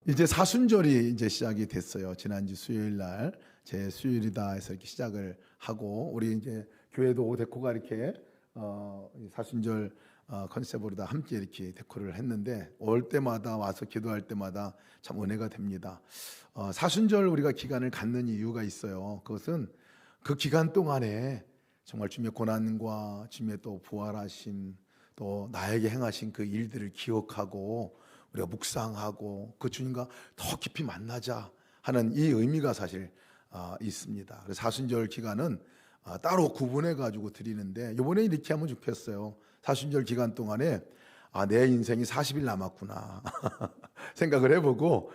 이제 사순절이 이제 시작이 됐어요. 지난주 수요일 날 제 수요일이다 해서 이렇게 시작을 하고, 우리 이제 교회도 데코가 이렇게 이 사순절 컨셉으로 다 함께 이렇게 데코를 했는데, 올 때마다 와서 기도할 때마다 참 은혜가 됩니다. 사순절 우리가 기간을 갖는 이유가 있어요. 그것은 그 기간 동안에 정말 주님의 고난과 주님의 또 부활하심, 또 나에게 행하신 그 일들을 기억하고 우리가 묵상하고 그 주님과 더 깊이 만나자 하는 이 의미가 사실 있습니다. 그래서 사순절 기간은 따로 구분해 가지고 드리는데, 이번에 이렇게 하면 좋겠어요. 사순절 기간 동안에 내 인생이 40일 남았구나 생각을 해보고,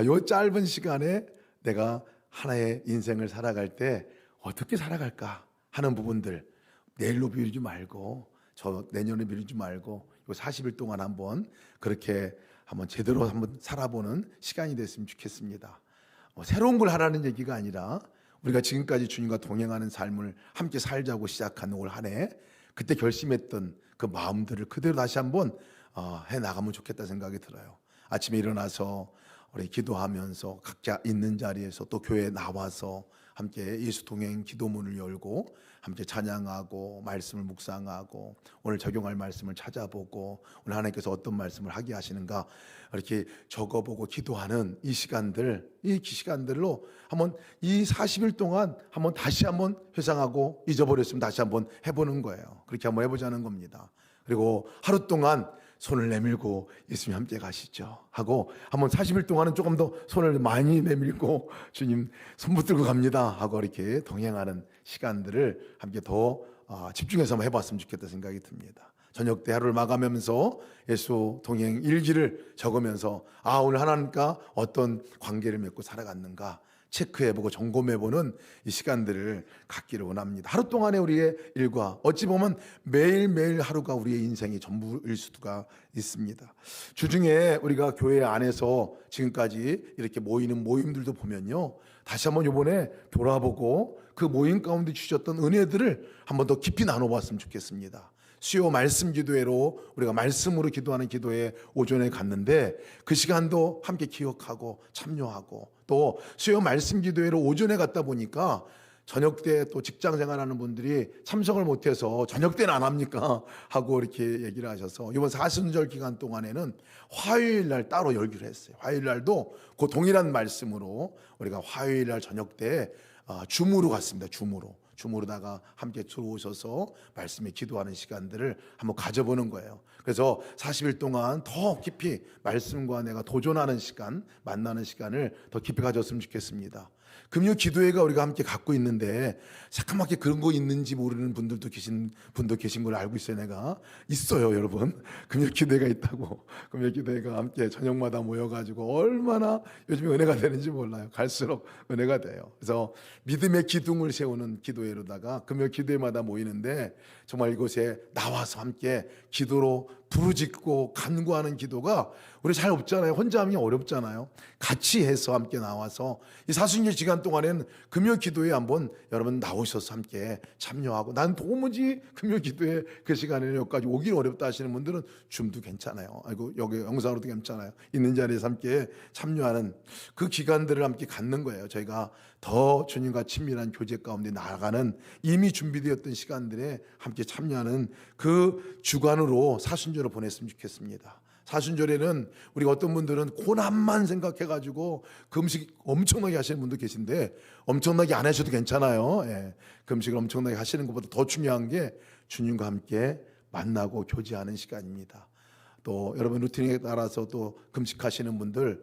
요 짧은 시간에 내가 하나의 인생을 살아갈 때 어떻게 살아갈까 하는 부분들, 내일로 미루지 말고 저 내년에 미루지 말고 요 40일 동안 한번 그렇게 한번 제대로 한번 살아보는 시간이 됐으면 좋겠습니다. 새로운 걸 하라는 얘기가 아니라 우리가 지금까지 주님과 동행하는 삶을 함께 살자고 시작한 올 한 해, 그때 결심했던 그 마음들을 그대로 다시 한번 해 나가면 좋겠다 생각이 들어요. 아침에 일어나서 우리 기도하면서 각자 있는 자리에서 또 교회에 나와서 함께 예수 동행 기도문을 열고 함께 찬양하고 말씀을 묵상하고 오늘 적용할 말씀을 찾아보고 오늘 하나님께서 어떤 말씀을 하게 하시는가 이렇게 적어보고 기도하는 이 시간들로 한번 이 40일 동안 한번 다시 한번 회상하고 잊어버렸으면 다시 한번 해보는 거예요. 그렇게 한번 해보자는 겁니다. 그리고 하루 동안 손을 내밀고 예수님 함께 가시죠 하고, 한번 40일 동안은 조금 더 손을 많이 내밀고 주님 손 붙들고 갑니다 하고 이렇게 동행하는 시간들을 함께 더 집중해서 한번 해봤으면 좋겠다 생각이 듭니다. 저녁 때 하루를 마감하면서 예수 동행 일기를 적으면서 오늘 하나님과 어떤 관계를 맺고 살아갔는가 체크해보고 점검해보는 이 시간들을 갖기를 원합니다. 하루 동안의 우리의 일과 어찌 보면 매일매일 하루가 우리의 인생의 전부일 수가 있습니다. 주중에 우리가 교회 안에서 지금까지 이렇게 모이는 모임들도 보면요, 다시 한번 이번에 돌아보고 그 모임 가운데 주셨던 은혜들을 한번 더 깊이 나눠봤으면 좋겠습니다. 수요 말씀 기도회로 우리가 말씀으로 기도하는 기도회 오전에 갔는데, 그 시간도 함께 기억하고 참여하고, 또 수요 말씀 기도회로 오전에 갔다 보니까 저녁 때 또 직장 생활하는 분들이 참석을 못해서 저녁 때는 안 합니까 하고 이렇게 얘기를 하셔서, 이번 사순절 기간 동안에는 화요일 날 따로 열기로 했어요. 화요일 날도 그 동일한 말씀으로 우리가 화요일 날 저녁 때 줌으로 갔습니다. 줌으로다가 함께 들어오셔서 말씀에 기도하는 시간들을 한번 가져보는 거예요. 그래서 40일 동안 더 깊이 말씀과 내가 도전하는 시간, 만나는 시간을 더 깊이 가졌으면 좋겠습니다. 금요 기도회가 우리가 함께 갖고 있는데, 새까맣게 그런 거 있는지 모르는 분도 계신 걸 알고 있어요. 내가 있어요, 여러분. 금요 기도회가 있다고. 금요 기도회가 함께 저녁마다 모여가지고 얼마나 요즘에 은혜가 되는지 몰라요. 갈수록 은혜가 돼요. 그래서 믿음의 기둥을 세우는 기도회로다가 금요 기도회마다 모이는데, 정말 이곳에 나와서 함께 기도로 부르짖고 간구하는 기도가 우리 잘 없잖아요. 혼자 하면 어렵잖아요. 같이 해서 함께 나와서 이 사순절 시간 동안에는 금요 기도에 한번 여러분 나오셔서 함께 참여하고, 난 도무지 금요 기도에 그 시간에는 여기까지 오기 어렵다 하시는 분들은 줌도 괜찮아요. 아이고 여기 영상으로도 괜찮아요. 있는 자리에서 함께 참여하는 그 기간들을 함께 갖는 거예요. 저희가 더 주님과 친밀한 교제 가운데 나아가는 이미 준비되었던 시간들에 함께 참여하는 그 주간으로 사순절을 보냈으면 좋겠습니다. 사순절에는 우리가 어떤 분들은 고난만 생각해가지고 금식 엄청나게 하시는 분도 계신데, 엄청나게 안 하셔도 괜찮아요. 금식을 엄청나게 하시는 것보다 더 중요한 게 주님과 함께 만나고 교제하는 시간입니다. 또 여러분 루틴에 따라서 또 금식하시는 분들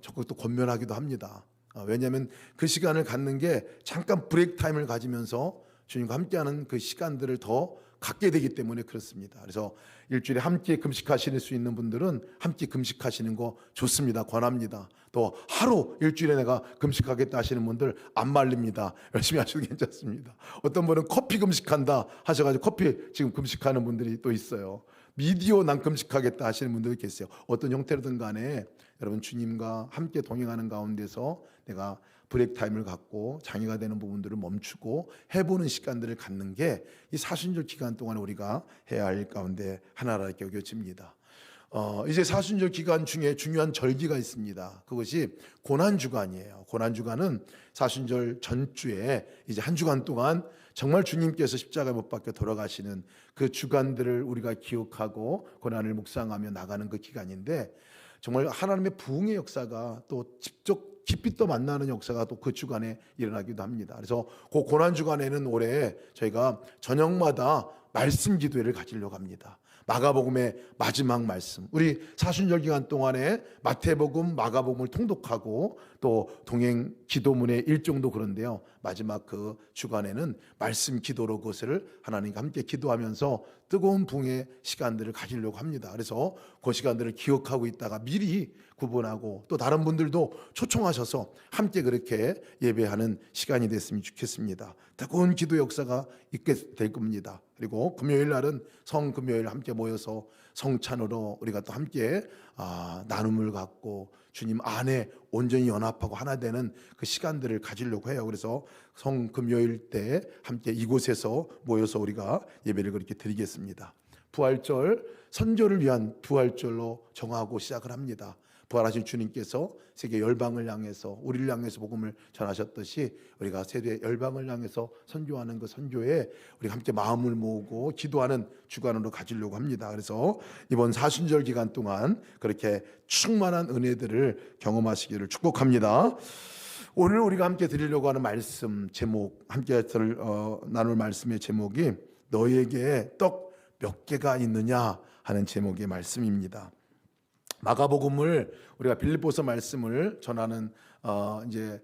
적극 또 권면하기도 합니다. 왜냐하면 그 시간을 갖는 게 잠깐 브레이크 타임을 가지면서 주님과 함께하는 그 시간들을 더 갖게 되기 때문에 그렇습니다. 그래서 일주일에 함께 금식하실 수 있는 분들은 함께 금식하시는 거 좋습니다. 권합니다. 또 하루 일주일에 내가 금식하겠다 하시는 분들 안 말립니다. 열심히 하셔도 괜찮습니다. 어떤 분은 커피 금식한다 하셔가지고 커피 지금 금식하는 분들이 또 있어요. 미디어 난 금식하겠다 하시는 분들이 계세요. 어떤 형태로든 간에 여러분 주님과 함께 동행하는 가운데서 내가 브레이크 타임을 갖고 장애가 되는 부분들을 멈추고 해보는 시간들을 갖는 게 이 사순절 기간 동안 우리가 해야 할 가운데 하나라 여겨집니다. 이제 사순절 기간 중에 중요한 절기가 있습니다. 그것이 고난주간이에요. 고난주간은 사순절 전주에 이제 한 주간 동안 정말 주님께서 십자가에 못 박혀 돌아가시는 그 주간들을 우리가 기억하고 고난을 묵상하며 나가는 그 기간인데, 정말 하나님의 부흥의 역사가 또 직접 깊이 또 만나는 역사가 또 그 주간에 일어나기도 합니다. 그래서 그 고난 주간에는 올해 저희가 저녁마다 말씀 기도회를 가지려고 합니다. 마가복음의 마지막 말씀, 우리 사순절 기간 동안에 마태복음, 마가복음을 통독하고 또 동행 기도문의 일정도 그런데요, 마지막 그 주간에는 말씀 기도로 그것을 하나님과 함께 기도하면서 뜨거운 붕의 시간들을 가지려고 합니다. 그래서 그 시간들을 기억하고 있다가 미리 구분하고 또 다른 분들도 초청하셔서 함께 그렇게 예배하는 시간이 됐으면 좋겠습니다. 뜨거운 기도 역사가 있게 될 겁니다. 그리고 금요일 날은 성금요일 함께 모여서 성찬으로 우리가 또 함께 나눔을 갖고 주님 안에 온전히 연합하고 하나 되는 그 시간들을 가지려고 해요. 그래서 성금요일 때 함께 이곳에서 모여서 우리가 예배를 그렇게 드리겠습니다. 부활절, 선교를 위한 부활절로 정하고 시작을 합니다. 부활하신 주님께서 세계 열방을 향해서 우리를 향해서 복음을 전하셨듯이 우리가 세계 열방을 향해서 선교하는 그 선교에 우리가 함께 마음을 모으고 기도하는 주간으로 가지려고 합니다. 그래서 이번 사순절 기간 동안 그렇게 충만한 은혜들을 경험하시기를 축복합니다. 오늘 우리가 함께 드리려고 하는 말씀 제목, 함께 나눌 말씀의 제목이 너에게 떡 몇 개가 있느냐 하는 제목의 말씀입니다. 마가복음을 우리가 빌립보서 말씀을 전하는 이제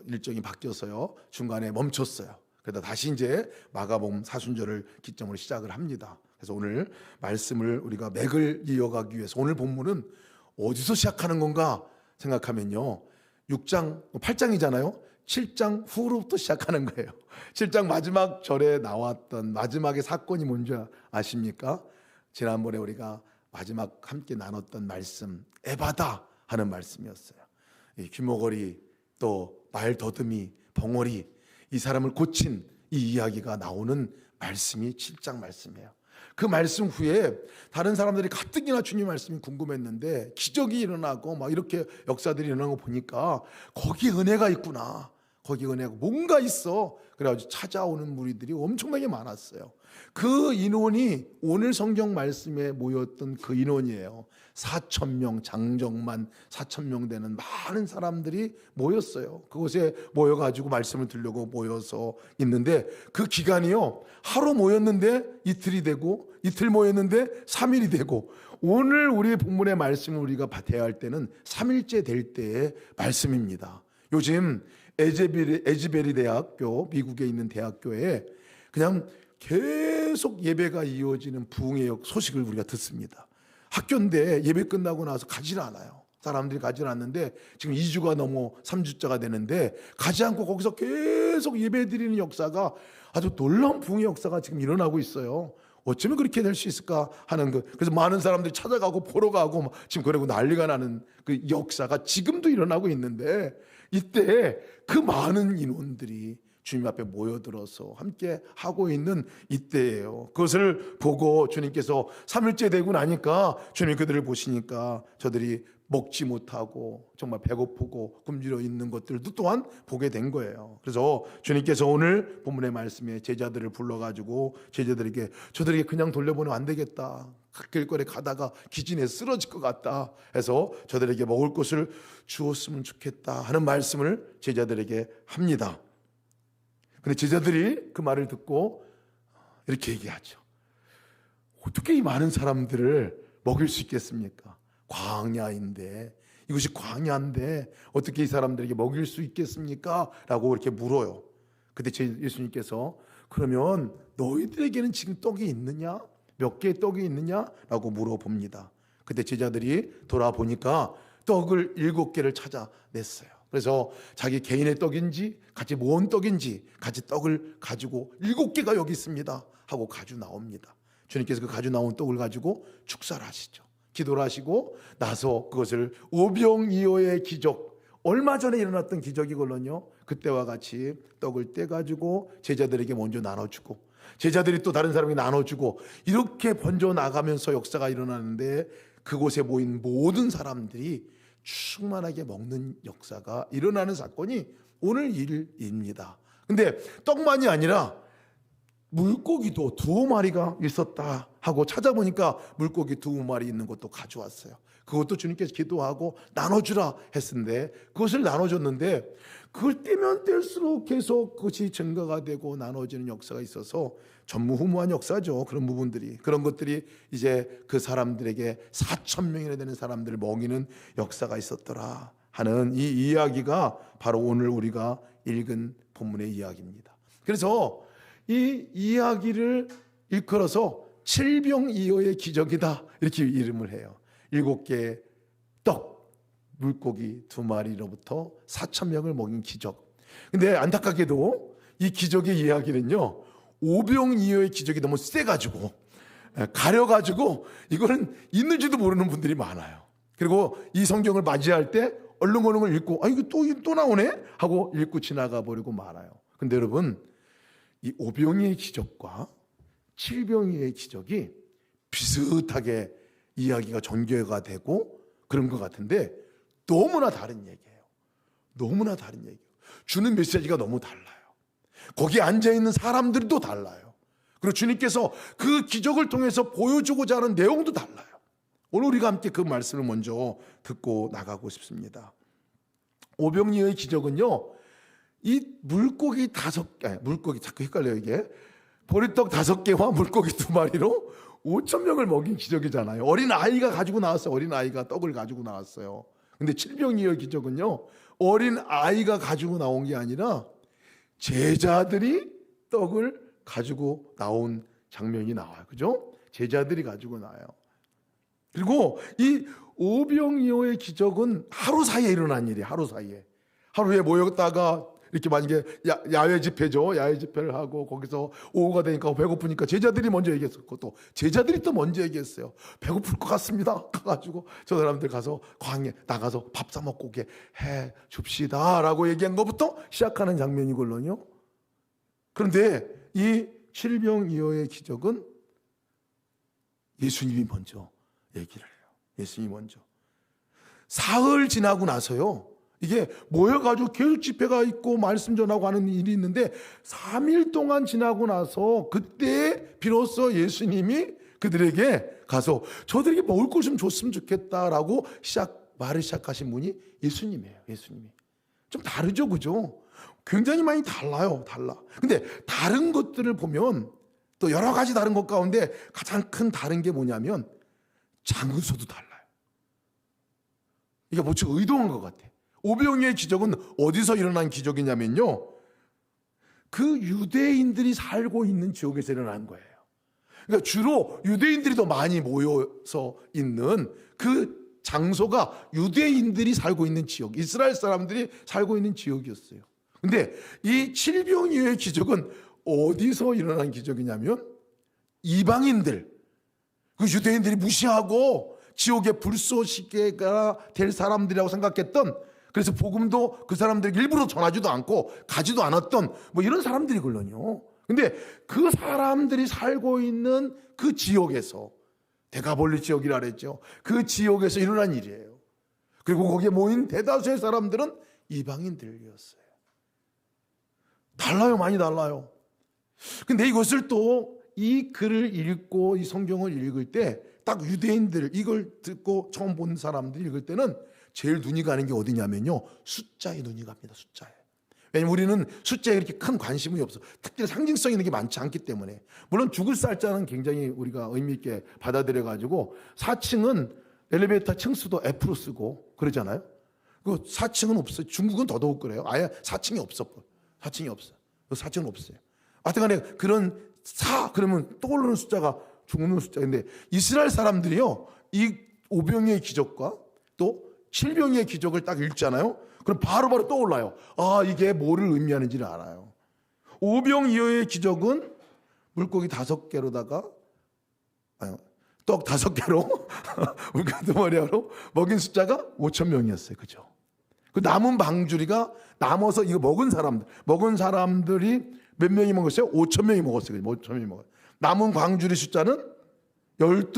일정이 바뀌어서요 중간에 멈췄어요. 그러다 다시 이제 마가복음 사순절을 기점으로 시작을 합니다. 그래서 오늘 말씀을 우리가 맥을 이어가기 위해서 오늘 본문은 어디서 시작하는 건가 생각하면요, 6장 8장이잖아요 7장 후로부터 시작하는 거예요. 7장 마지막 절에 나왔던 마지막의 사건이 뭔지 아십니까? 지난번에 우리가 마지막 함께 나눴던 말씀, 에바다 하는 말씀이었어요. 이 귀머거리, 또 말더듬이, 벙어리, 이 사람을 고친 이 이야기가 나오는 말씀이 7장 말씀이에요. 그 말씀 후에 다른 사람들이 가뜩이나 주님 말씀이 궁금했는데 기적이 일어나고 막 이렇게 역사들이 일어나는 거 보니까 거기에 은혜가 있구나, 거기에 은혜가 뭔가 있어. 그래가지고 찾아오는 무리들이 엄청나게 많았어요. 그 인원이 오늘 성경 말씀에 모였던 그 인원이에요. 4,000명, 장정만 4,000명 되는 많은 사람들이 모였어요. 그곳에 모여가지고 말씀을 들으려고 모여서 있는데, 그 기간이요, 하루 모였는데 이틀이 되고, 이틀 모였는데 3일이 되고, 오늘 우리 본문의 말씀을 우리가 대할 때는 3일째 될 때의 말씀입니다. 요즘 에즈베리 대학교, 미국에 있는 대학교에 그냥 계속 예배가 이어지는 부흥의 소식을 우리가 듣습니다. 학교인데 예배 끝나고 나서 가지 않아요. 사람들이 가지 않는데 지금 2주가 넘어 3주째가 되는데 가지 않고 거기서 계속 예배 드리는 역사가, 아주 놀라운 부흥의 역사가 지금 일어나고 있어요. 어쩌면 그렇게 될 수 있을까 하는 거. 그래서 많은 사람들이 찾아가고 보러 가고 지금 그러고 난리가 나는 그 역사가 지금도 일어나고 있는데, 이때 그 많은 인원들이 주님 앞에 모여들어서 함께 하고 있는 이때예요. 그것을 보고 주님께서 3일째 되고 나니까 주님 그들을 보시니까 저들이 먹지 못하고 정말 배고프고 굶주려 있는 것들도 또한 보게 된 거예요. 그래서 주님께서 오늘 본문의 말씀에 제자들을 불러가지고 제자들에게, 저들에게 그냥 돌려보내면 안 되겠다, 길거리에 가다가 기진에 쓰러질 것 같다 해서 저들에게 먹을 것을 주었으면 좋겠다 하는 말씀을 제자들에게 합니다. 근데 제자들이 그 말을 듣고 이렇게 얘기하죠. 어떻게 이 많은 사람들을 먹일 수 있겠습니까? 광야인데, 이것이 광야인데 어떻게 이 사람들에게 먹일 수 있겠습니까? 라고 이렇게 물어요. 그때 예수님께서, 그러면 너희들에게는 지금 떡이 있느냐? 몇 개의 떡이 있느냐? 라고 물어봅니다. 그때 제자들이 돌아보니까 떡을 7개를 찾아냈어요. 그래서 자기 개인의 떡인지 같이 모은 떡인지 같이 떡을 가지고 7개가 여기 있습니다 하고 가지고 나옵니다. 주님께서 그 가지고 나온 떡을 가지고 축사를 하시죠. 기도를 하시고 나서 그것을 오병이어의 기적, 얼마 전에 일어났던 기적이걸로요, 그때와 같이 떡을 떼가지고 제자들에게 먼저 나눠주고 제자들이 또 다른 사람에게 나눠주고 이렇게 번져 나가면서 역사가 일어나는데, 그곳에 모인 모든 사람들이 충만하게 먹는 역사가 일어나는 사건이 오늘 일입니다. 근데 떡만이 아니라 물고기도 2마리가 있었다 하고 찾아보니까 물고기 2마리 있는 것도 가져왔어요. 그것도 주님께서 기도하고 나눠주라 했는데 그것을 나눠줬는데 그걸 떼면 뗄수록 계속 그것이 증가가 되고 나눠지는 역사가 있어서 전무후무한 역사죠. 그런 부분들이, 그런 것들이 이제 그 사람들에게 4,000명이나 되는 사람들을 먹이는 역사가 있었더라 하는 이 이야기가 바로 오늘 우리가 읽은 본문의 이야기입니다. 그래서 이 이야기를 일컬어서 칠병이어의 기적이다 이렇게 이름을 해요. 7개의 떡, 물고기 2마리로부터 4,000명을 먹인 기적. 근데 안타깝게도 이 기적의 이야기는요, 오병이어의 기적이 너무 세가지고 가려가지고 이거는 있는지도 모르는 분들이 많아요. 그리고 이 성경을 맞이할 때 얼렁얼렁을 읽고 이거 또 나오네 하고 읽고 지나가 버리고 말아요. 근데 여러분, 이 오병이의 기적과 칠병이의 기적이 비슷하게 이야기가 전개가 되고 그런 것 같은데 너무나 다른 얘기예요. 너무나 다른 얘기예요. 주는 메시지가 너무 달라요. 거기에 앉아있는 사람들도 달라요. 그리고 주님께서 그 기적을 통해서 보여주고자 하는 내용도 달라요. 오늘 우리가 함께 그 말씀을 먼저 듣고 나가고 싶습니다. 오병이어의 기적은요, 이 물고기 자꾸 헷갈려요 이게. 보리떡 5개와 물고기 2마리로 5,000명을 먹인 기적이잖아요. 어린 아이가 가지고 나왔어요. 어린 아이가 떡을 가지고 나왔어요. 근데 칠병이어의 기적은요, 어린 아이가 가지고 나온 게 아니라 제자들이 떡을 가지고 나온 장면이 나와요. 그죠? 제자들이 가지고 나와요. 그리고 이 오병이어의 기적은 하루 사이에 일어난 일이에요. 하루 사이에. 하루에 모였다가 이렇게 만약에 야외 집회죠. 야외 집회를 하고 거기서 오후가 되니까 배고프니까 제자들이 먼저 얘기했었고 또 제자들이 또 먼저 얘기했어요. 배고플 것 같습니다. 가가지고 저 사람들 가서 광에 나가서 밥 사 먹고 오게 해 줍시다 라고 얘기한 것부터 시작하는 장면이걸로요. 그런데 이 칠병이어의 기적은 예수님이 먼저 얘기를 해요. 예수님이 먼저. 사흘 지나고 나서요, 이게 모여가지고 계속 집회가 있고 말씀 전하고 하는 일이 있는데 3일 동안 지나고 나서 그때 비로소 예수님이 그들에게 가서 저들에게 먹을 걸 좀 줬으면 좋겠다라고 말을 시작하신 분이 예수님이에요. 예수님이. 좀 다르죠, 그죠? 굉장히 많이 달라요. 달라. 근데 다른 것들을 보면 또 여러 가지 다른 것 가운데 가장 큰 다른 게 뭐냐면 장소도 달라요. 이게 뭐지 의도한 것 같아. 오병이어의 기적은 어디서 일어난 기적이냐면요, 그 유대인들이 살고 있는 지역에서 일어난 거예요. 그러니까 주로 유대인들이 더 많이 모여서 있는 그 장소가 유대인들이 살고 있는 지역, 이스라엘 사람들이 살고 있는 지역이었어요. 근데 이 칠병이어의 기적은 어디서 일어난 기적이냐면 이방인들, 그 유대인들이 무시하고 지옥의 불쏘시개가 될 사람들이라고 생각했던, 그래서 복음도 그 사람들에게 일부러 전하지도 않고 가지도 않았던 뭐 이런 사람들이걸요. 근데 그 사람들이 살고 있는 그 지역에서, 데가볼리 지역이라 그랬죠. 그 지역에서 일어난 일이에요. 그리고 거기에 모인 대다수의 사람들은 이방인들이었어요. 달라요. 많이 달라요. 근데 이것을 또 이 글을 읽고 이 성경을 읽을 때 딱 유대인들, 이걸 듣고 처음 본 사람들이 읽을 때는 제일 눈이 가는 게 어디냐면요, 숫자에 눈이 갑니다. 숫자에. 왜냐면 우리는 숫자에 그렇게 큰 관심이 없어. 특별히 상징성 있는 게 많지 않기 때문에. 물론 죽을 쌀자는 굉장히 우리가 의미 있게 받아들여 가지고 4층은 엘리베이터 층수도 F로 쓰고 그러잖아요. 그 4층은 없어요. 중국은 더더욱 그래요. 아예 4층이 없어. 4층이 없어. 4층은 없어요. 하여튼간에 그런 4 그러면 떠오르는 숫자가 죽는 숫자인데, 이스라엘 사람들이요, 이 오병이의 기적과 또 칠병이의 기적을 딱 읽잖아요. 그럼 바로바로 떠올라요. 아, 이게 뭐를 의미하는지를 알아요. 오병이어의 기적은 물고기 5개로다가 떡 5개로 물고기 2마리로 먹인 숫자가 5,000명이었어요. 그죠? 그 남은 방주리가 남아서 이거 먹은 사람들이 몇 명이 먹었어요? 5,000명이 먹었어요. 5,000명이 먹었어요. 남은 광주리 숫자는 12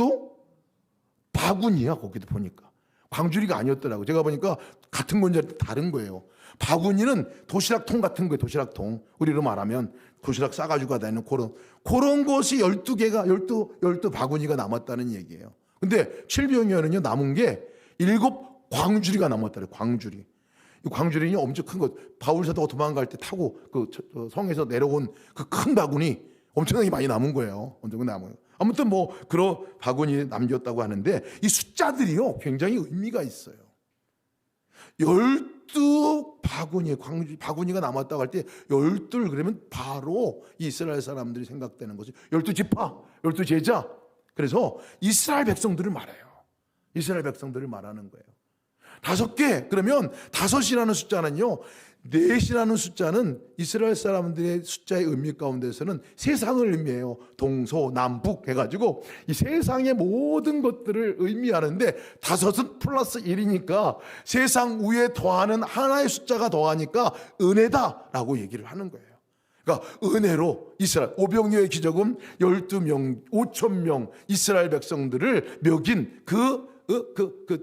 바구니야. 거기도 보니까 광주리가 아니었더라고. 제가 보니까 같은 건지 다른 거예요. 바구니는 도시락통 같은 거예요. 도시락통. 우리로 말하면 도시락 싸가지고 다니는 그런 것이 12개가 12 바구니가 남았다는 얘기예요. 근데 칠병이어는요, 남은 게 7 광주리가 남았다래요. 광주리. 이 광주리는 엄청 큰 것. 바울 사도가 도망갈 때 타고 그 성에서 내려온 그 큰 바구니 엄청나게 많이 남은 거예요. 엄청나게 남은 거예요. 아무튼 뭐 그런 바구니 남겼다고 하는데 이 숫자들이요 굉장히 의미가 있어요. 12 바구니, 바구니가 남았다고 할 때 12 그러면 바로 이스라엘 사람들이 생각되는 거죠. 12지파, 12제자. 그래서 이스라엘 백성들을 말해요. 이스라엘 백성들을 말하는 거예요. 5개, 그러면 5이라는 숫자는요, 4이라는 숫자는 이스라엘 사람들의 숫자의 의미 가운데서는 세상을 의미해요. 동서, 남북 해가지고 이 세상의 모든 것들을 의미하는데 5은 플러스 1이니까 세상 위에 더하는 하나의 숫자가 더하니까 은혜다라고 얘기를 하는 거예요. 그러니까 은혜로 이스라엘 오병이어의 기적은 12명, 5,000명 이스라엘 백성들을 먹인 그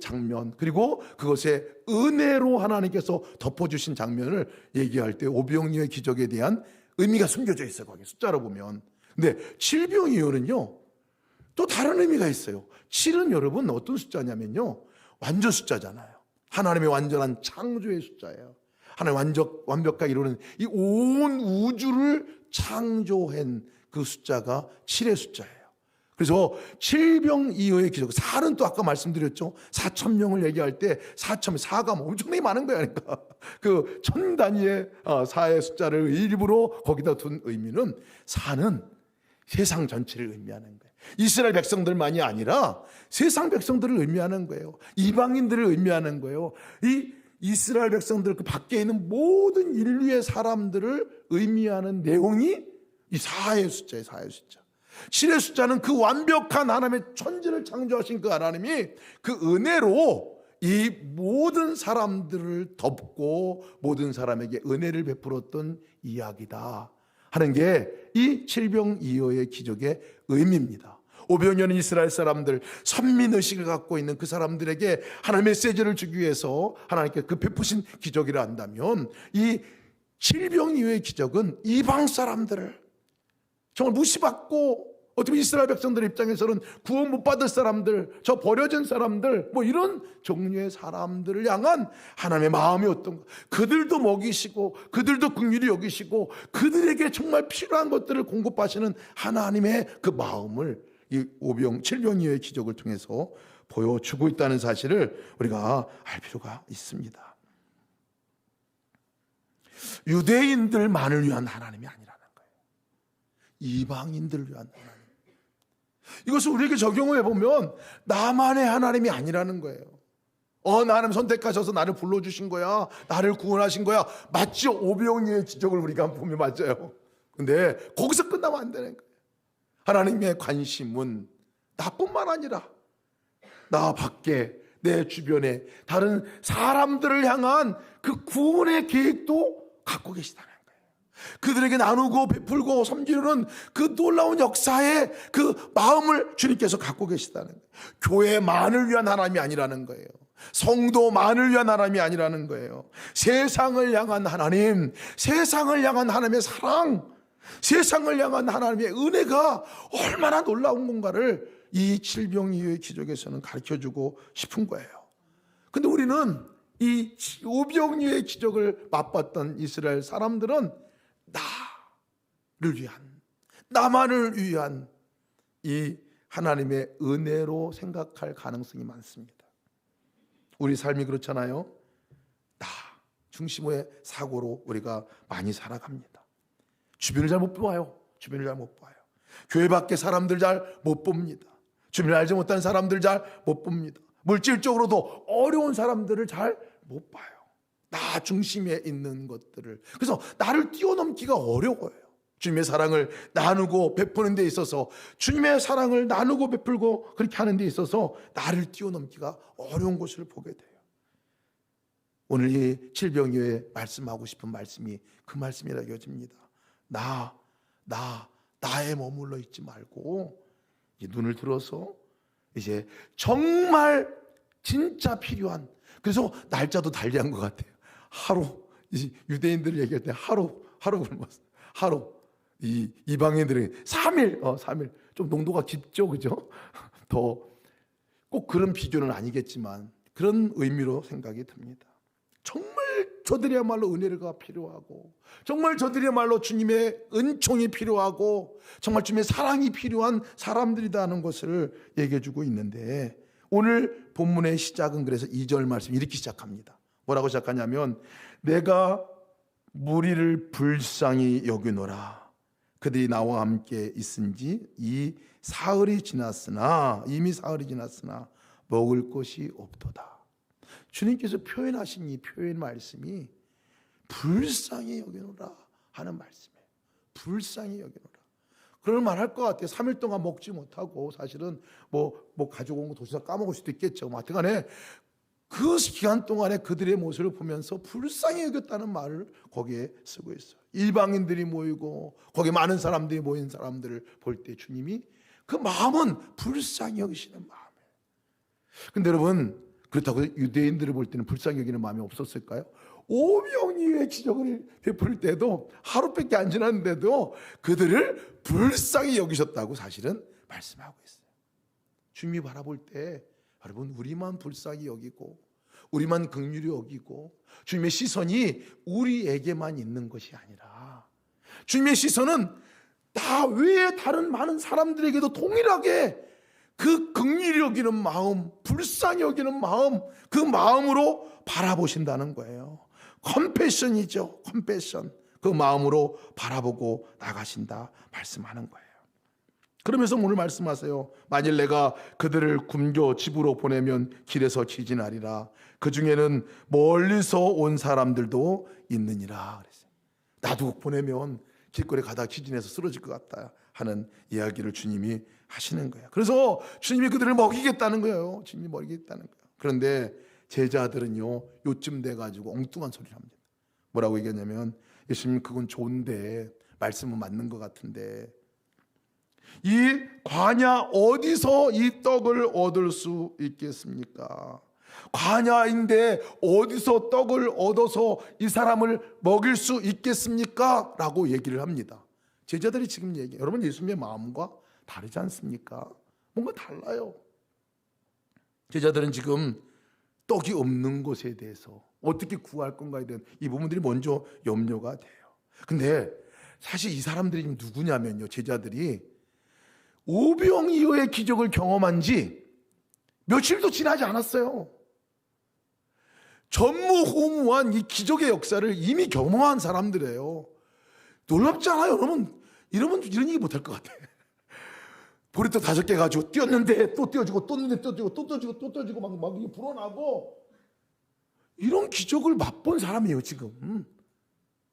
장면, 그리고 그것에 은혜로 하나님께서 덮어주신 장면을 얘기할 때 오병이어의 기적에 대한 의미가 숨겨져 있어요. 거기 숫자로 보면. 근데 칠병이어는요 또 다른 의미가 있어요. 7은 여러분 어떤 숫자냐면요, 완전 숫자잖아요. 하나님의 완전한 창조의 숫자예요. 하나님 완벽하게 이루는 이 온 우주를 창조한 그 숫자가 7의 숫자예요. 그래서 칠병이어의 기적, 4는 또 아까 말씀드렸죠. 4,000명을 얘기할 때 4가 엄청나게 많은 거야. 그러니까 그 천 단위의 4의 숫자를 일부러 거기다 둔 의미는 4는 세상 전체를 의미하는 거예요. 이스라엘 백성들만이 아니라 세상 백성들을 의미하는 거예요. 이방인들을 의미하는 거예요. 이 이스라엘 백성들 그 밖에 있는 모든 인류의 사람들을 의미하는 내용이 이 4의 숫자예요. 4의 숫자. 7의 숫자는 그 완벽한 하나님의 천지를 창조하신 그 하나님이 그 은혜로 이 모든 사람들을 덮고 모든 사람에게 은혜를 베풀었던 이야기다 하는 게 이 칠병이어의 기적의 의미입니다. 오병이어는 이스라엘 사람들, 선민의식을 갖고 있는 그 사람들에게 하나님의 메시지를 주기 위해서 하나님께 그 베푸신 기적이라 한다면, 이 칠병이어의 기적은 이방 사람들을 정말 무시받고, 어떻게 이스라엘 백성들 입장에서는 구원 못 받을 사람들, 저 버려진 사람들, 뭐 이런 종류의 사람들을 향한 하나님의 마음이 어떤 것, 그들도 먹이시고 그들도 긍휼히 여기시고 그들에게 정말 필요한 것들을 공급하시는 하나님의 그 마음을 이 칠병이어의 기적을 통해서 보여주고 있다는 사실을 우리가 알 필요가 있습니다. 유대인들만을 위한 하나님이 아니라는 거예요. 이방인들을 위한 하나님. 이것을 우리에게 적용을 해보면 나만의 하나님이 아니라는 거예요. 하나님 선택하셔서 나를 불러주신 거야, 나를 구원하신 거야. 맞죠? 오병이어의 기적을 우리가 보면 맞아요. 근데 거기서 끝나면 안 되는 거예요. 하나님의 관심은 나뿐만 아니라 나 밖에 내 주변에 다른 사람들을 향한 그 구원의 계획도 갖고 계시다는 거예요. 그들에게 나누고 베풀고 섬기는 그 놀라운 역사의 그 마음을 주님께서 갖고 계시다는 거예요. 교회만을 위한 하나님이 아니라는 거예요. 성도만을 위한 하나님이 아니라는 거예요. 세상을 향한 하나님, 세상을 향한 하나님의 사랑, 세상을 향한 하나님의 은혜가 얼마나 놀라운 건가를 이 칠병이어의 기적에서는 가르쳐주고 싶은 거예요. 근데 우리는 이 오병이어의 기적을 맛봤던 이스라엘 사람들은 나를 위한, 나만을 위한 이 하나님의 은혜로 생각할 가능성이 많습니다. 우리 삶이 그렇잖아요. 나 중심의 사고로 우리가 많이 살아갑니다. 주변을 잘 못 봐요. 주변을 잘 못 봐요. 교회 밖에 사람들 잘 못 봅니다. 주변을 알지 못하는 사람들 잘 못 봅니다. 물질적으로도 어려운 사람들을 잘 못 봐요. 나 중심에 있는 것들을. 그래서 나를 뛰어넘기가 어려워요. 주님의 사랑을 나누고 베푸는 데 있어서, 주님의 사랑을 나누고 베풀고 그렇게 하는 데 있어서 나를 뛰어넘기가 어려운 것을 보게 돼요. 오늘 이 칠병이어에 말씀하고 싶은 말씀이 그 말씀이라 여깁니다. 나에 머물러 있지 말고 이 눈을 들어서 이제 정말 진짜 필요한, 그래서 날짜도 달리한 것 같아요. 하루, 유대인들 얘기할 때 하루 굶었어. 하루. 이방인들에게 3일, 3일. 좀 농도가 깊죠, 그죠? 더 꼭 그런 비교는 아니겠지만 그런 의미로 생각이 듭니다. 정말 저들이야말로 은혜가 필요하고, 정말 저들이야말로 주님의 은총이 필요하고, 정말 주님의 사랑이 필요한 사람들이다는 것을 얘기해 주고 있는데, 오늘 본문의 시작은 그래서 2절 말씀 이렇게 시작합니다. 뭐라고 시작하냐면, 내가 무리를 불쌍히 여기노라. 그들이 나와 함께 있은지 이미 사흘이 지났으나 먹을 것이 없도다. 주님께서 표현하신 이 표현 말씀이 불쌍히 여기노라 하는 말씀이에요. 불쌍히 여기노라. 그럴 만할 것 같아요. 3일 동안 먹지 못하고 사실은 뭐 가지고 온 거 도시락 까먹을 수도 있겠죠. 하여튼간에 그 기간 동안에 그들의 모습을 보면서 불쌍히 여겼다는 말을 거기에 쓰고 있어요. 일방인들이 모이고 거기에 많은 사람들이 모인 사람들을 볼 때 주님이 그 마음은 불쌍히 여기시는 마음이에요. 근데 여러분, 그렇다고 유대인들을 볼 때는 불쌍히 여기는 마음이 없었을까요? 오병이어의 기적을 베풀 때도 하루밖에 안 지났는데도 그들을 불쌍히 여기셨다고 사실은 말씀하고 있어요. 주님이 바라볼 때 여러분, 우리만 불쌍히 여기고 우리만 긍휼히 여기고 주님의 시선이 우리에게만 있는 것이 아니라 주님의 시선은 다 외에 다른 많은 사람들에게도 동일하게 그 긍휼히 여기는 마음, 불쌍히 여기는 마음, 그 마음으로 바라보신다는 거예요. 컴패션이죠. 컴패션. 그 마음으로 바라보고 나가신다 말씀하는 거예요. 그러면서 오늘 말씀하세요. 만일 내가 그들을 굶겨 집으로 보내면 길에서 지진하리라. 그 중에는 멀리서 온 사람들도 있느니라. 그랬어요. 나도 보내면 길거리 가다가 지진해서 쓰러질 것 같다 하는 이야기를 주님이 하시는 거예요. 그래서 주님이 그들을 먹이겠다는 거예요. 주님이 먹이겠다는 거예요. 그런데 제자들은요, 요쯤 돼가지고 엉뚱한 소리를 합니다. 뭐라고 얘기하냐면, 예수님 그건 좋은데 말씀은 맞는 것 같은데 이 광야 어디서 이 떡을 얻을 수 있겠습니까? 광야인데 어디서 떡을 얻어서 이 사람을 먹일 수 있겠습니까? 라고 얘기를 합니다. 제자들이 지금 얘기해요. 여러분, 예수님의 마음과 다르지 않습니까? 뭔가 달라요. 제자들은 지금 떡이 없는 것에 대해서 어떻게 구할 건가에 대한 이 부분들이 먼저 염려가 돼요. 근데 사실 이 사람들이 누구냐면요, 제자들이 오병이어의 기적을 경험한 지 며칠도 지나지 않았어요. 전무후무한 이 기적의 역사를 이미 경험한 사람들이에요. 놀랍지 않아요, 여러분? 이러면 이런 얘기 못할 것 같아. 보리떡 5개 가지고 뛰었는데 또 띄워지고 또 뛰었는데 또 뛰고 또 떠지고 또 떠지고 막 이게 불어나고, 이런 기적을 맛본 사람이에요 지금.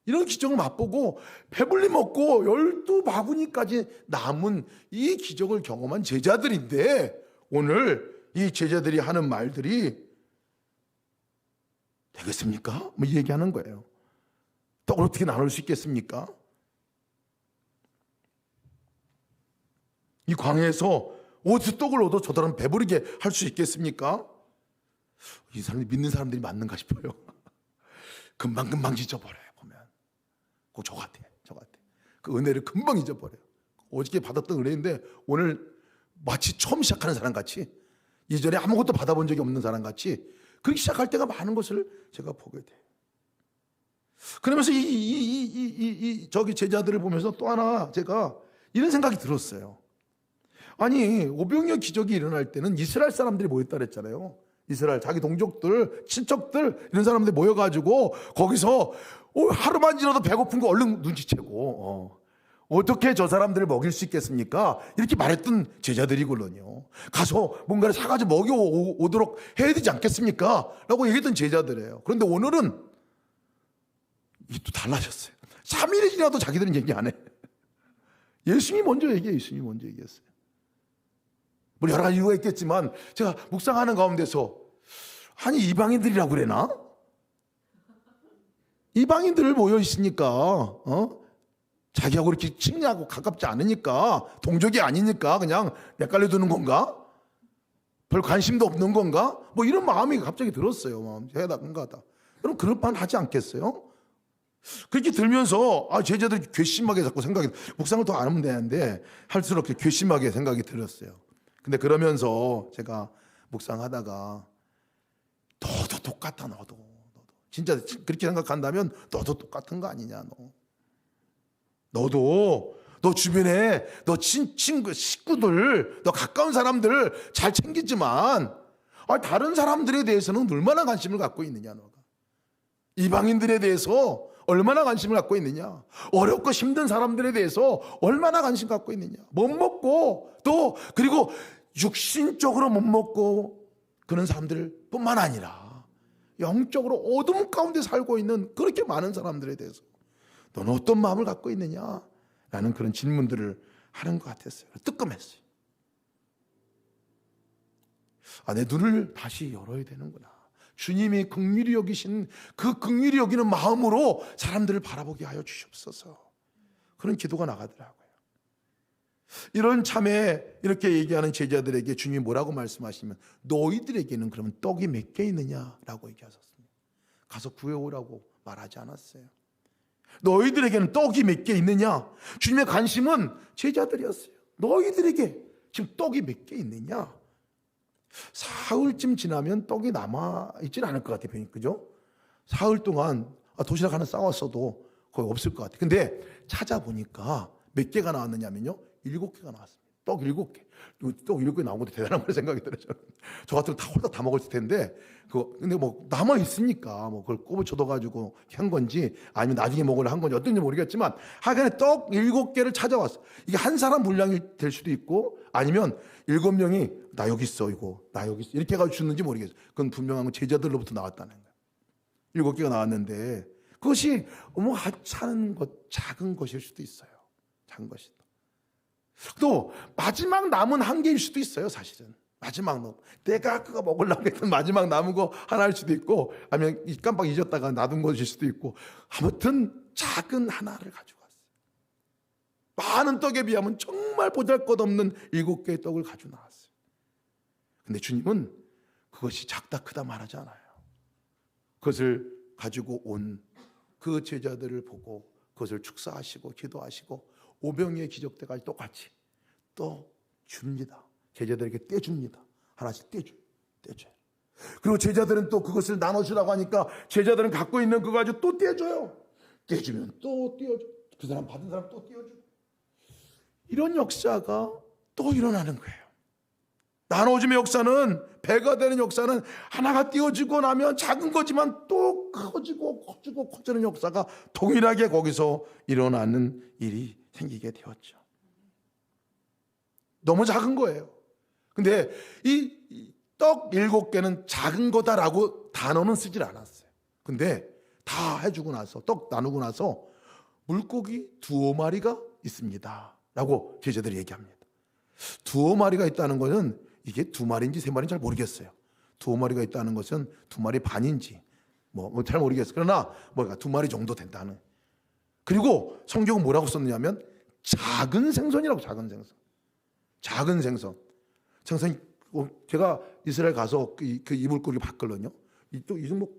이런 기적을 맛보고 배불리 먹고 12바구니까지 남은 이 기적을 경험한 제자들인데, 오늘 이 제자들이 하는 말들이 되겠습니까? 뭐 얘기하는 거예요. 떡을 어떻게 나눌 수 있겠습니까? 이 광야에서 어디서 떡을 얻어 저들은 배부르게 할 수 있겠습니까? 이 사람이 믿는 사람들이 맞는가 싶어요. 금방 잊어버려요. 보면 저 같아. 그 은혜를 금방 잊어버려요. 어저께 받았던 은혜인데 오늘 마치 처음 시작하는 사람 같이, 이전에 아무것도 받아본 적이 없는 사람 같이 그렇게 시작할 때가 많은 것을 제가 보게 돼요. 그러면서 저기 제자들을 보면서 또 하나 제가 이런 생각이 들었어요. 아니, 오병이어 기적이 일어날 때는 이스라엘 사람들이 모였다 그랬잖아요. 이스라엘 자기 동족들, 친척들 이런 사람들이 모여가지고 거기서 하루만 지나도 배고픈 거 얼른 눈치채고 어떻게 저 사람들을 먹일 수 있겠습니까? 이렇게 말했던 제자들이거든요. 가서 뭔가를 사가지고 먹여오도록 해야 되지 않겠습니까? 라고 얘기했던 제자들이에요. 그런데 오늘은 이게 또 달라졌어요. 3일이 지나도 자기들은 얘기 안 해. 예수님이 먼저 얘기했어요. 뭐 여러 가지 이유가 있겠지만 제가 묵상하는 가운데서, 아니 이방인들이라고 그래나? 이방인들 모여 있으니까 자기하고 이렇게 친하고 가깝지 않으니까, 동족이 아니니까 그냥 헷갈려 두는 건가? 별 관심도 없는 건가? 뭐 이런 마음이 갑자기 들었어요. 마음 해다건가다. 여러분 그럴 판 하지 않겠어요? 그렇게 들면서 제자들이 괘씸하게 자꾸 생각이, 묵상을 더 안 하면 되는데 할수록 괘씸하게 생각이 들었어요. 근데 그러면서 제가 묵상하다가 너도 똑같아. 너도 진짜 그렇게 생각한다면 너도 똑같은 거 아니냐. 너도 너 주변에 너 친구 식구들, 너 가까운 사람들 잘 챙기지만 다른 사람들에 대해서는 얼마나 관심을 갖고 있느냐. 너가 이방인들에 대해서 얼마나 관심을 갖고 있느냐. 어렵고 힘든 사람들에 대해서 얼마나 관심 갖고 있느냐. 못 먹고 또 그리고 육신적으로 못 먹고 그런 사람들 뿐만 아니라 영적으로 어둠 가운데 살고 있는 그렇게 많은 사람들에 대해서 너는 어떤 마음을 갖고 있느냐 라는 그런 질문들을 하는 것 같았어요. 뜨끔했어요. 내 눈을 다시 열어야 되는구나. 주님이 긍휼히 여기신 그 긍휼히 여기는 마음으로 사람들을 바라보게 하여 주시옵소서. 그런 기도가 나가더라고요. 이런 참에 이렇게 얘기하는 제자들에게 주님이 뭐라고 말씀하시면 너희들에게는 그러면 떡이 몇 개 있느냐라고 얘기하셨습니다. 가서 구해오라고 말하지 않았어요. 너희들에게는 떡이 몇 개 있느냐. 주님의 관심은 제자들이었어요. 너희들에게 지금 떡이 몇 개 있느냐. 사흘쯤 지나면 떡이 남아있지는 않을 것 같아요. 그죠? 사흘 동안 도시락 하나 싸웠어도 거의 없을 것 같아요. 근데 찾아보니까 몇 개가 나왔느냐면요 7개가 나왔습니다. 떡 7개. 떡 7개 나온 것도 대단한 걸 생각이 들어요. 저 같으면 다 홀딱 다 먹을 텐데 근데 뭐 남아있으니까 뭐 그걸 꼽을 쳐둬가지고 한 건지 아니면 나중에 먹으려 한 건지 어떤지 모르겠지만 하여간에 떡 7개를 찾아왔어. 이게 한 사람 분량이 될 수도 있고 아니면 7명이 나 여기 있어 이거 나 여기 있어 이렇게 해가지고 주는지 모르겠어요. 그건 분명한 건 제자들로부터 나왔다는 거예요. 7개가 나왔는데 그것이 하찮은 것 작은 것일 수도 있어요. 작은 것이 또 마지막 남은 한 개일 수도 있어요. 사실은 마지막 내가 그거 먹으려고 했던 마지막 남은 거 하나일 수도 있고 아니면 깜빡 잊었다가 놔둔 것일 수도 있고 아무튼 작은 하나를 가지고 왔어요. 많은 떡에 비하면 정말 보잘것없는 7개의 떡을 가지고 나왔어요. 근데 주님은 그것이 작다 크다 말하지 않아요. 그것을 가지고 온 그 제자들을 보고 그것을 축사하시고 기도하시고 오병이의 기적 때까지 똑같이 또 줍니다. 제자들에게 떼줍니다. 하나씩 떼줘요. 그리고 제자들은 또 그것을 나눠주라고 하니까 제자들은 갖고 있는 그거 가지고 또 떼줘요. 떼주면 또 떼어줘. 그 사람 받은 사람 또 떼어줘. 이런 역사가 또 일어나는 거예요. 나눠줌의 역사는, 배가 되는 역사는 하나가 띄워지고 나면 작은 거지만 또 커지고 커지는 역사가 동일하게 거기서 일어나는 일이 생기게 되었죠. 너무 작은 거예요. 근데 이 떡 7개는 작은 거다라고 단어는 쓰질 않았어요. 근데 다 해주고 나서 떡 나누고 나서 물고기 2마리가 있습니다 라고 제자들이 얘기합니다. 2마리가 있다는 것은 이게 2마리인지 3마리인지 잘 모르겠어요. 2마리가 있다는 것은 2마리 반인지 뭐 잘 모르겠어요. 그러나 2마리 정도 된다는. 그리고 성경은 뭐라고 썼느냐면 작은 생선이라고. 작은 생선. 제가 이스라엘 가서 그 이불고기 봤거든요. 이 정도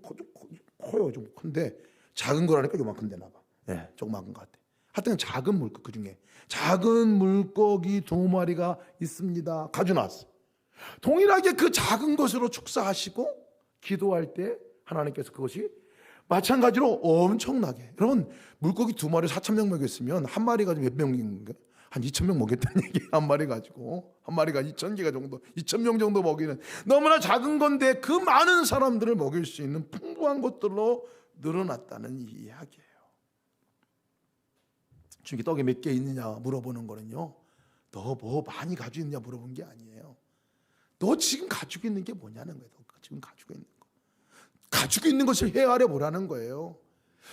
커요. 좀 큰데 작은 거라니까 요만큼 되나 봐. 네, 조그마한 것 같아. 하여튼 작은 물고기, 그 중에 작은 물고기 2마리가 있습니다. 가지고 나왔어. 동일하게 그 작은 것으로 축사하시고 기도할 때 하나님께서 그것이 마찬가지로 엄청나게, 여러분 물고기 2마리 4,000명 먹였으면 한 마리 가지고 몇 명인가? 한 2,000명 먹였다는 얘기예요. 한 마리 가지고. 한 마리가 2,000개가 정도, 2,000명 정도 먹이는 너무나 작은 건데 그 많은 사람들을 먹일 수 있는 풍부한 것들로 늘어났다는 이야기예요. 주님께 떡이 몇 개 있느냐 물어보는 거는요, 너 뭐 많이 가지고 있느냐 물어본 게 아니에요. 너 지금 가지고 있는 게 뭐냐는 거예요. 너 지금 가지고 있는 거. 가지고 있는 것을 헤아려 보라는 거예요.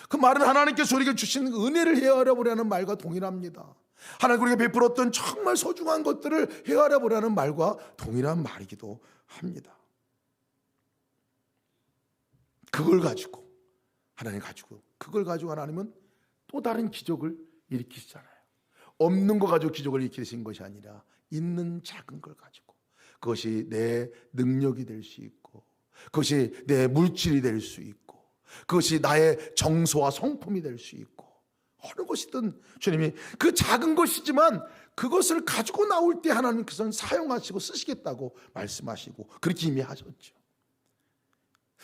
그 말은 하나님께서 우리에게 주신 은혜를 헤아려 보라는 말과 동일합니다. 하나님 우리에게 베풀었던 정말 소중한 것들을 헤아려 보라는 말과 동일한 말이기도 합니다. 그걸 가지고 그걸 가지고 하나님은 또 다른 기적을 일으키시잖아요. 없는 거 가지고 기적을 일으키신 것이 아니라 있는 작은 걸 가지고 그것이 내 능력이 될 수 있고, 그것이 내 물질이 될 수 있고, 그것이 나의 정서와 성품이 될 수 있고, 어느 것이든 주님이 그 작은 것이지만 그것을 가지고 나올 때 하나님께서는 사용하시고 쓰시겠다고 말씀하시고 그렇게 이미 하셨죠.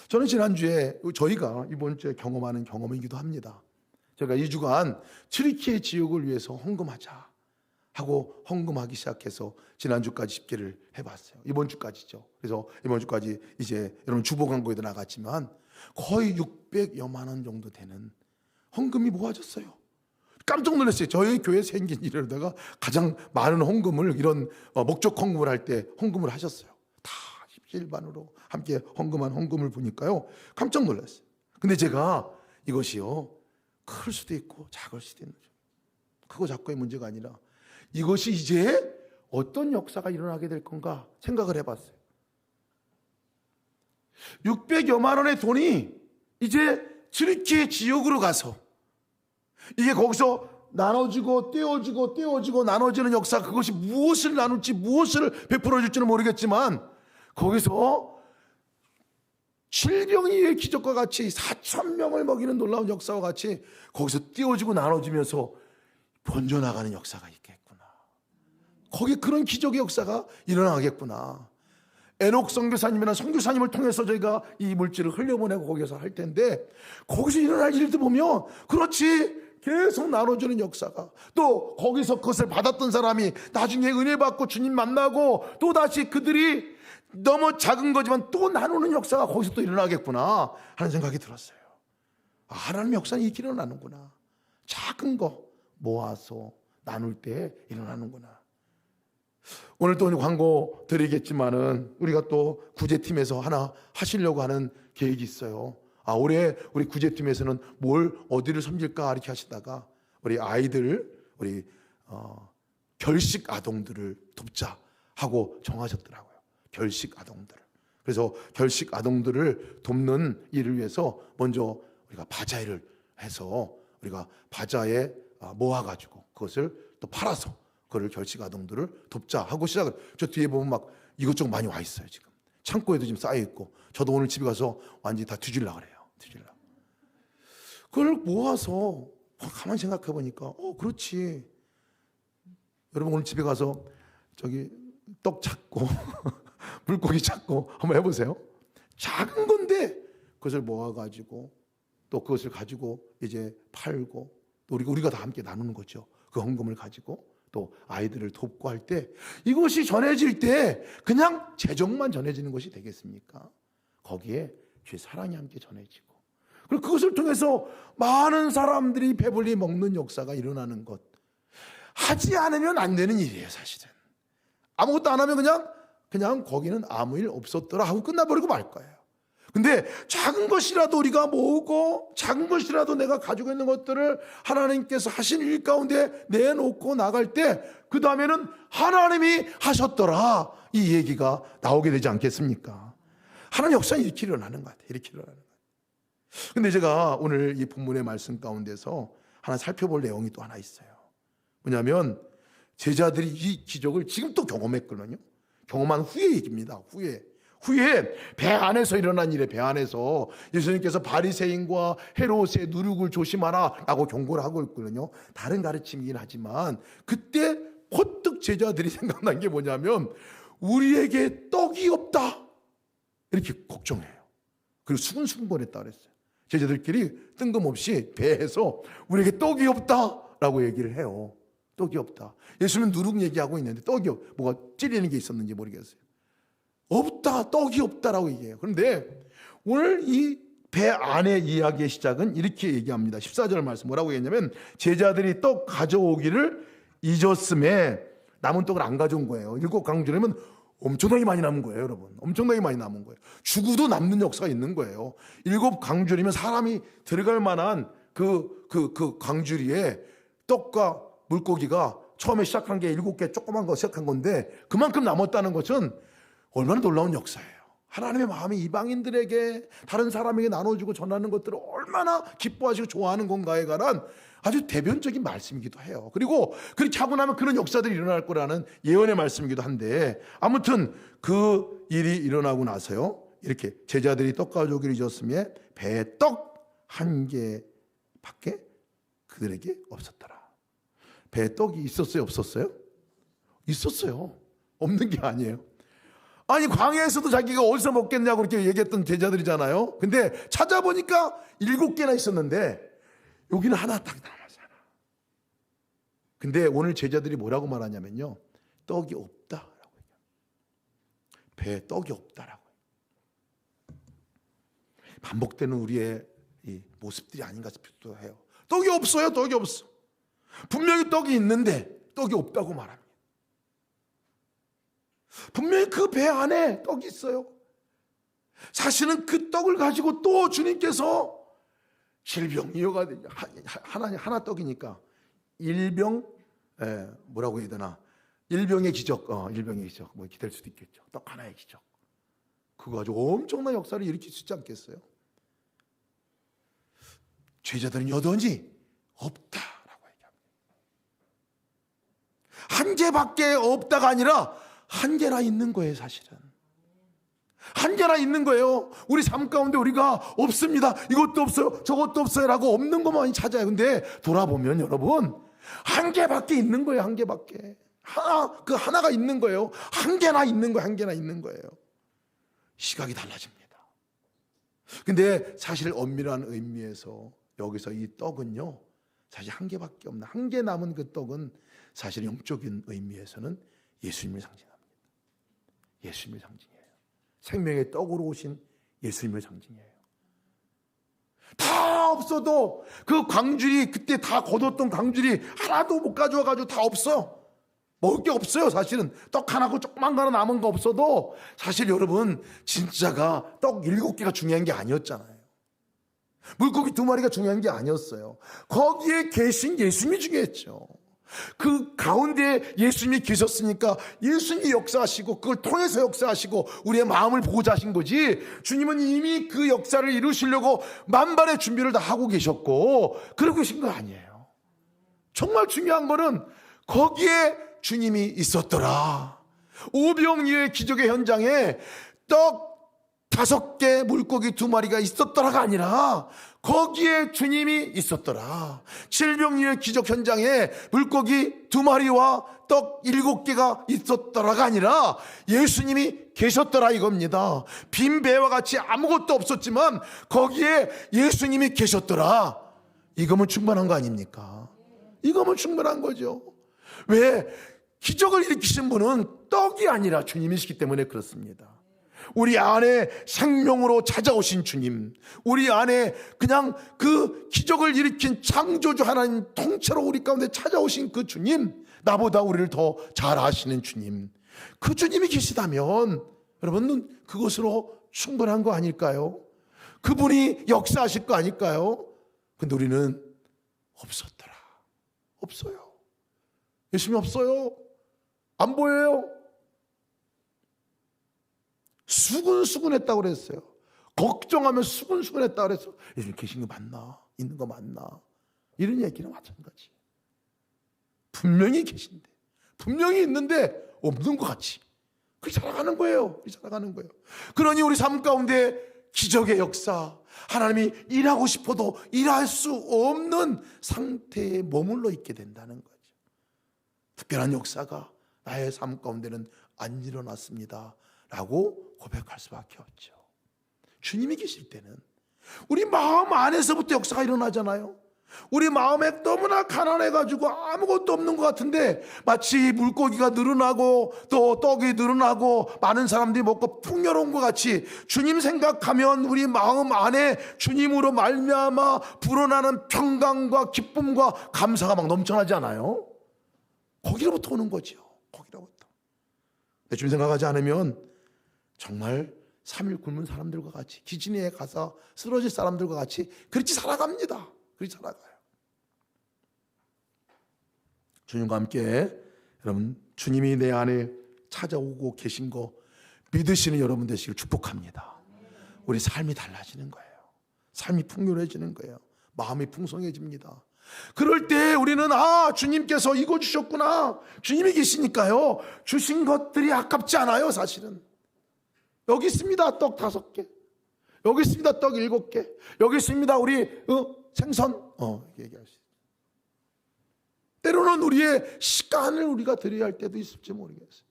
저는 지난주에 저희가 이번 주에 경험하는 경험이기도 합니다. 제가 2주간 트리키의 지역을 위해서 헌금하자 하고 헌금하기 시작해서 지난주까지 집계를 해봤어요. 이번 주까지죠. 그래서 이번 주까지 이제 여러분 주보 광고에도 나갔지만 거의 600여만 원 정도 되는 헌금이 모아졌어요. 깜짝 놀랐어요. 저희 교회 생긴 일에다가 가장 많은 헌금을 이런 목적 헌금을 할 때 헌금을 하셨어요. 다 십시일반으로 함께 헌금한 헌금을 보니까요 깜짝 놀랐어요. 근데 제가 이것이요 클 수도 있고 작을 수도 있는 거죠. 크고 작고의 문제가 아니라 이것이 이제 어떤 역사가 일어나게 될 건가 생각을 해봤어요. 600여만 원의 돈이 이제 트리키의 지역으로 가서 이게 거기서 나눠지고 떼어지고 나눠지는 역사, 그것이 무엇을 나눌지 무엇을 베풀어 줄지는 모르겠지만 거기서 질병의 기적과 같이 4,000명을 먹이는 놀라운 역사와 같이 거기서 떼어지고 나눠지면서 번져나가는 역사가 있겠구나. 거기 그런 기적의 역사가 일어나겠구나. 에녹 선교사님이나 선교사님을 통해서 저희가 이 물질을 흘려보내고 거기서 할 텐데 거기서 일어날 일도 보면 그렇지 계속 나눠주는 역사가, 또 거기서 그것을 받았던 사람이 나중에 은혜 받고 주님 만나고 또 다시 그들이 너무 작은 거지만 또 나누는 역사가 거기서 또 일어나겠구나 하는 생각이 들었어요. 하나님의 역사는 이렇게 일어나는구나. 작은 거 모아서 나눌 때 일어나는구나. 오늘 또 광고 드리겠지만은 우리가 또 구제팀에서 하나 하시려고 하는 계획이 있어요. 올해 우리 구제팀에서는 뭘 어디를 섬길까 이렇게 하시다가 우리 아이들, 우리 결식 아동들을 돕자 하고 정하셨더라고요. 결식 아동들을. 그래서 결식 아동들을 돕는 일을 위해서 먼저 우리가 바자회를 해서 우리가 바자회 모아가지고 그것을 또 팔아서 그걸 결식 아동들을 돕자 하고 시작을. 저 뒤에 보면 막 이것저것 많이 와 있어요. 지금 창고에도 지금 쌓여 있고 저도 오늘 집에 가서 완전히 다 뒤질라 그래요. 뒤질라. 그걸 모아서 가만히 생각해 보니까 그렇지. 여러분 오늘 집에 가서 저기 떡 찾고 물고기 찾고 한번 해보세요. 작은 건데 그것을 모아가지고 또 그것을 가지고 이제 팔고 또 우리가 다 함께 나누는 거죠. 그 헌금을 가지고 또 아이들을 돕고 할 때 이것이 전해질 때 그냥 재정만 전해지는 것이 되겠습니까? 거기에 주의 사랑이 함께 전해지고 그리고 그것을 통해서 많은 사람들이 배불리 먹는 역사가 일어나는 것. 하지 않으면 안 되는 일이에요. 사실은 아무것도 안 하면 그냥 거기는 아무 일 없었더라 하고 끝나버리고 말 거예요. 근데 작은 것이라도 우리가 모으고 작은 것이라도 내가 가지고 있는 것들을 하나님께서 하신 일 가운데 내놓고 나갈 때 그 다음에는 하나님이 하셨더라 이 얘기가 나오게 되지 않겠습니까? 하나님 역사는 이렇게 일어나는 것 같아요. 이렇게 일어나는 것 같아요. 근데 제가 오늘 이 본문의 말씀 가운데서 하나 살펴볼 내용이 또 하나 있어요. 뭐냐면 제자들이 이 기적을 지금 또 경험했거든요. 경험한 후의 얘기입니다. 후에 배 안에서 일어난 일에 배 안에서 예수님께서 바리새인과 헤롯의 누룩을 조심하라 라고 경고를 하고 있거든요. 다른 가르침이긴 하지만 그때 퍼뜩 제자들이 생각난 게 뭐냐면 우리에게 떡이 없다 이렇게 걱정해요. 그리고 수근수근거렸다 그랬어요. 제자들끼리 뜬금없이 배에서 우리에게 떡이 없다 라고 얘기를 해요. 떡이 없다. 예수님은 누룩 얘기하고 있는데 떡이 뭐가 찔리는 게 있었는지 모르겠어요. 없다, 떡이 없다라고 얘기해요. 그런데 오늘 이 배 안의 이야기의 시작은 이렇게 얘기합니다. 14절 말씀 뭐라고 얘기했냐면 제자들이 떡 가져오기를 잊었음에 남은 떡을 안 가져온 거예요. 7 강주라면 엄청나게 많이 남은 거예요, 여러분. 엄청나게 많이 남은 거예요. 죽어도 남는 역사가 있는 거예요. 7 강주리면 사람이 들어갈 만한 그 강주리에 떡과 물고기가 처음에 시작한 게 7개 조그만 거 시작한 건데 그만큼 남았다는 것은 얼마나 놀라운 역사예요. 하나님의 마음이 이방인들에게 다른 사람에게 나눠주고 전하는 것들을 얼마나 기뻐하시고 좋아하는 건가에 관한 아주 대변적인 말씀이기도 해요. 그리고 그렇게 하고 나면 그런 역사들이 일어날 거라는 예언의 말씀이기도 한데, 아무튼 그 일이 일어나고 나서요, 이렇게 제자들이 떡과 조기를 잊었으며 배에 떡 한 개밖에 그들에게 없었더라. 배에 떡이 있었어요, 없었어요? 있었어요. 없는 게 아니에요. 아니, 광야에서도 자기가 어디서 먹겠냐고 그렇게 얘기했던 제자들이잖아요. 근데 찾아보니까 7개나 있었는데 여기는 하나 딱 남았잖아. 근데 오늘 제자들이 뭐라고 말하냐면요, 떡이 없다라고 얘기해요. 배에 떡이 없다라고. 반복되는 우리의 이 모습들이 아닌가 싶기도 해요. 떡이 없어요. 떡이 없어. 분명히 떡이 있는데 떡이 없다고 말합니다. 분명히 그 배 안에 떡이 있어요. 사실은 그 떡을 가지고 또 주님께서 질병이어가 하나 떡이니까 일병, 뭐라고 해야 되나, 일병의 기적, 일병의 기적 뭐 기댈 수도 있겠죠. 떡 하나의 기적. 그거 아주 엄청난 역사를 일으킬 수 있지 않겠어요? 제자들은 여전히 없다라고 얘기합니다. 한 개밖에 없다가 아니라 한 개나 있는 거예요. 사실은 한 개나 있는 거예요. 우리 삶 가운데 우리가 없습니다, 이것도 없어요, 저것도 없어요 라고 없는 것만 찾아요. 근데 돌아보면 여러분, 한 개밖에 있는 거예요. 한 개밖에. 그 하나가 있는 거예요. 한 개나 있는 거예요. 한 개나 있는 거예요. 시각이 달라집니다. 근데 사실 엄밀한 의미에서 여기서 이 떡은요, 사실 한 개밖에 없나, 한 개 남은 그 떡은 사실 영적인 의미에서는 예수님을 상징합니다. 예수님을 상징해요. 생명의 떡으로 오신 예수님을 상징해요. 다 없어도 그 광줄이, 그때 다 거뒀던 광줄이 하나도 못 가져와가지고 다 없어. 먹을 게 없어요. 사실은 떡 하나고 조그만 거 하나 남은 거 없어도, 사실 여러분 진짜가 떡 7개가 중요한 게 아니었잖아요. 물고기 2마리가 중요한 게 아니었어요. 거기에 계신 예수님이 중요했죠. 그 가운데 예수님이 계셨으니까 예수님이 역사하시고 그걸 통해서 역사하시고 우리의 마음을 보고자 하신 거지, 주님은 이미 그 역사를 이루시려고 만반의 준비를 다 하고 계셨고 그러고 계신 거 아니에요. 정말 중요한 거는 거기에 주님이 있었더라. 오병이어의 기적의 현장에 떡 5개, 물고기 2마리가 있었더라가 아니라 거기에 주님이 있었더라. 질병이어의 기적 현장에 물고기 2마리와 떡 7개가 있었더라가 아니라 예수님이 계셨더라 이겁니다. 빈 배와 같이 아무것도 없었지만 거기에 예수님이 계셨더라. 이거면 충분한 거 아닙니까? 이거면 충분한 거죠. 왜? 기적을 일으키신 분은 떡이 아니라 주님이시기 때문에 그렇습니다. 우리 안에 생명으로 찾아오신 주님, 우리 안에 그냥 그 기적을 일으킨 창조주 하나님 통째로 우리 가운데 찾아오신 그 주님, 나보다 우리를 더 잘 아시는 주님, 그 주님이 계시다면 여러분은 그것으로 충분한 거 아닐까요? 그분이 역사하실 거 아닐까요? 근데 우리는 없었더라. 없어요. 예수님이 없어요. 안 보여요. 수근수근했다고 그랬어요. 걱정하면 수근수근했다고 그랬어요. 예수님 계신 거 맞나? 있는 거 맞나? 이런 얘기는 마찬가지. 분명히 계신데, 분명히 있는데 없는 것 같이 그렇게 살아가는 거예요. 그렇게 살아가는 거예요. 그러니 우리 삶 가운데 기적의 역사, 하나님이 일하고 싶어도 일할 수 없는 상태에 머물러 있게 된다는 거죠. 특별한 역사가 나의 삶 가운데는 안 일어났습니다 라고 고백할 수밖에 없죠. 주님이 계실 때는 우리 마음 안에서부터 역사가 일어나잖아요. 우리 마음에 너무나 가난해가지고 아무것도 없는 것 같은데 마치 물고기가 늘어나고 또 떡이 늘어나고 많은 사람들이 먹고 풍요로운 것 같이 주님 생각하면 우리 마음 안에 주님으로 말미암아 불어나는 평강과 기쁨과 감사가 막 넘쳐나지 않아요? 거기로부터 오는 거죠. 거기로부터. 근데 주님 생각하지 않으면 정말 3일 굶은 사람들과 같이, 기진에 가서 쓰러질 사람들과 같이 그렇게 살아갑니다. 그렇게 살아가요. 주님과 함께 여러분, 주님이 내 안에 찾아오고 계신 거 믿으시는 여러분 되시길 축복합니다. 우리 삶이 달라지는 거예요. 삶이 풍요로워지는 거예요. 마음이 풍성해집니다. 그럴 때 우리는 주님께서 이거 주셨구나. 주님이 계시니까요. 주신 것들이 아깝지 않아요, 사실은. 여기 있습니다, 떡 5개. 여기 있습니다, 떡 7개. 여기 있습니다, 우리 생선. 얘기할 수 있어요. 때로는 우리의 시간을 우리가 드려야 할 때도 있을지 모르겠어요.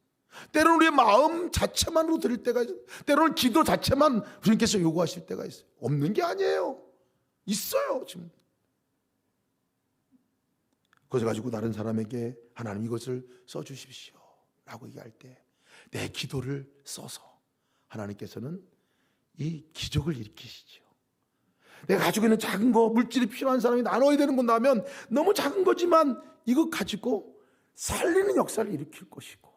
때로는 우리의 마음 자체만으로 드릴 때가 있어요. 때로는 기도 자체만 주님께서 요구하실 때가 있어요. 없는 게 아니에요. 있어요, 지금. 그것을 가지고 다른 사람에게 하나님 이것을 써주십시오 라고 얘기할 때 내 기도를 써서 하나님께서는 이 기적을 일으키시죠. 내가 가지고 있는 작은 거, 물질이 필요한 사람이 나눠야 되는 건다면 너무 작은 거지만 이거 가지고 살리는 역사를 일으킬 것이고,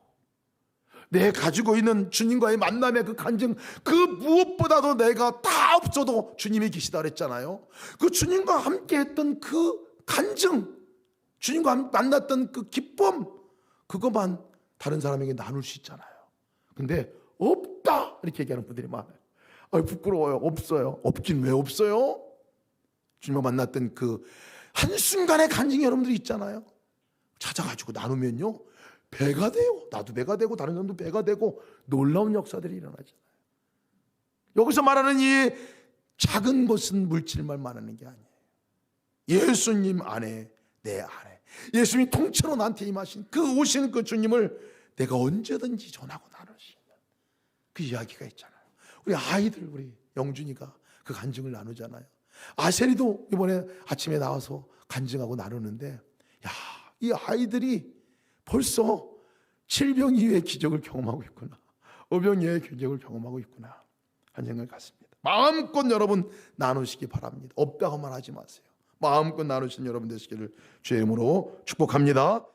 내 가지고 있는 주님과의 만남의 그 간증, 그 무엇보다도 내가 다 없어도 주님이 계시다 그랬잖아요. 그 주님과 함께 했던 그 간증, 주님과 만났던 그 기쁨, 그것만 다른 사람에게 나눌 수 있잖아요. 근데 없다 이렇게 얘기하는 분들이 많아요. 부끄러워요. 없어요. 없긴 왜 없어요? 주님과 만났던 그 한순간의 간증이 여러분들이 있잖아요. 찾아가지고 나누면요, 배가 돼요. 나도 배가 되고 다른 사람도 배가 되고 놀라운 역사들이 일어나잖아요. 여기서 말하는 이 작은 것은 물질만 말하는 게 아니에요. 예수님 안에, 내 안에 예수님이 통째로 나한테 임하신 그 오시는 그 주님을 내가 언제든지 전하고 나눌 수 있는 그 이야기가 있잖아요. 우리 아이들, 우리 영준이가 그 간증을 나누잖아요. 아셀이도 이번에 아침에 나와서 간증하고 나누는데, 이 아이들이 벌써 질병 이후의 기적을 경험하고 있구나, 의병 이후의 기적을 경험하고 있구나 하는 생각을 갖습니다. 마음껏 여러분 나누시기 바랍니다. 없다고만 하지 마세요. 마음껏 나누신 여러분 되시기를 주의 이름으로 축복합니다.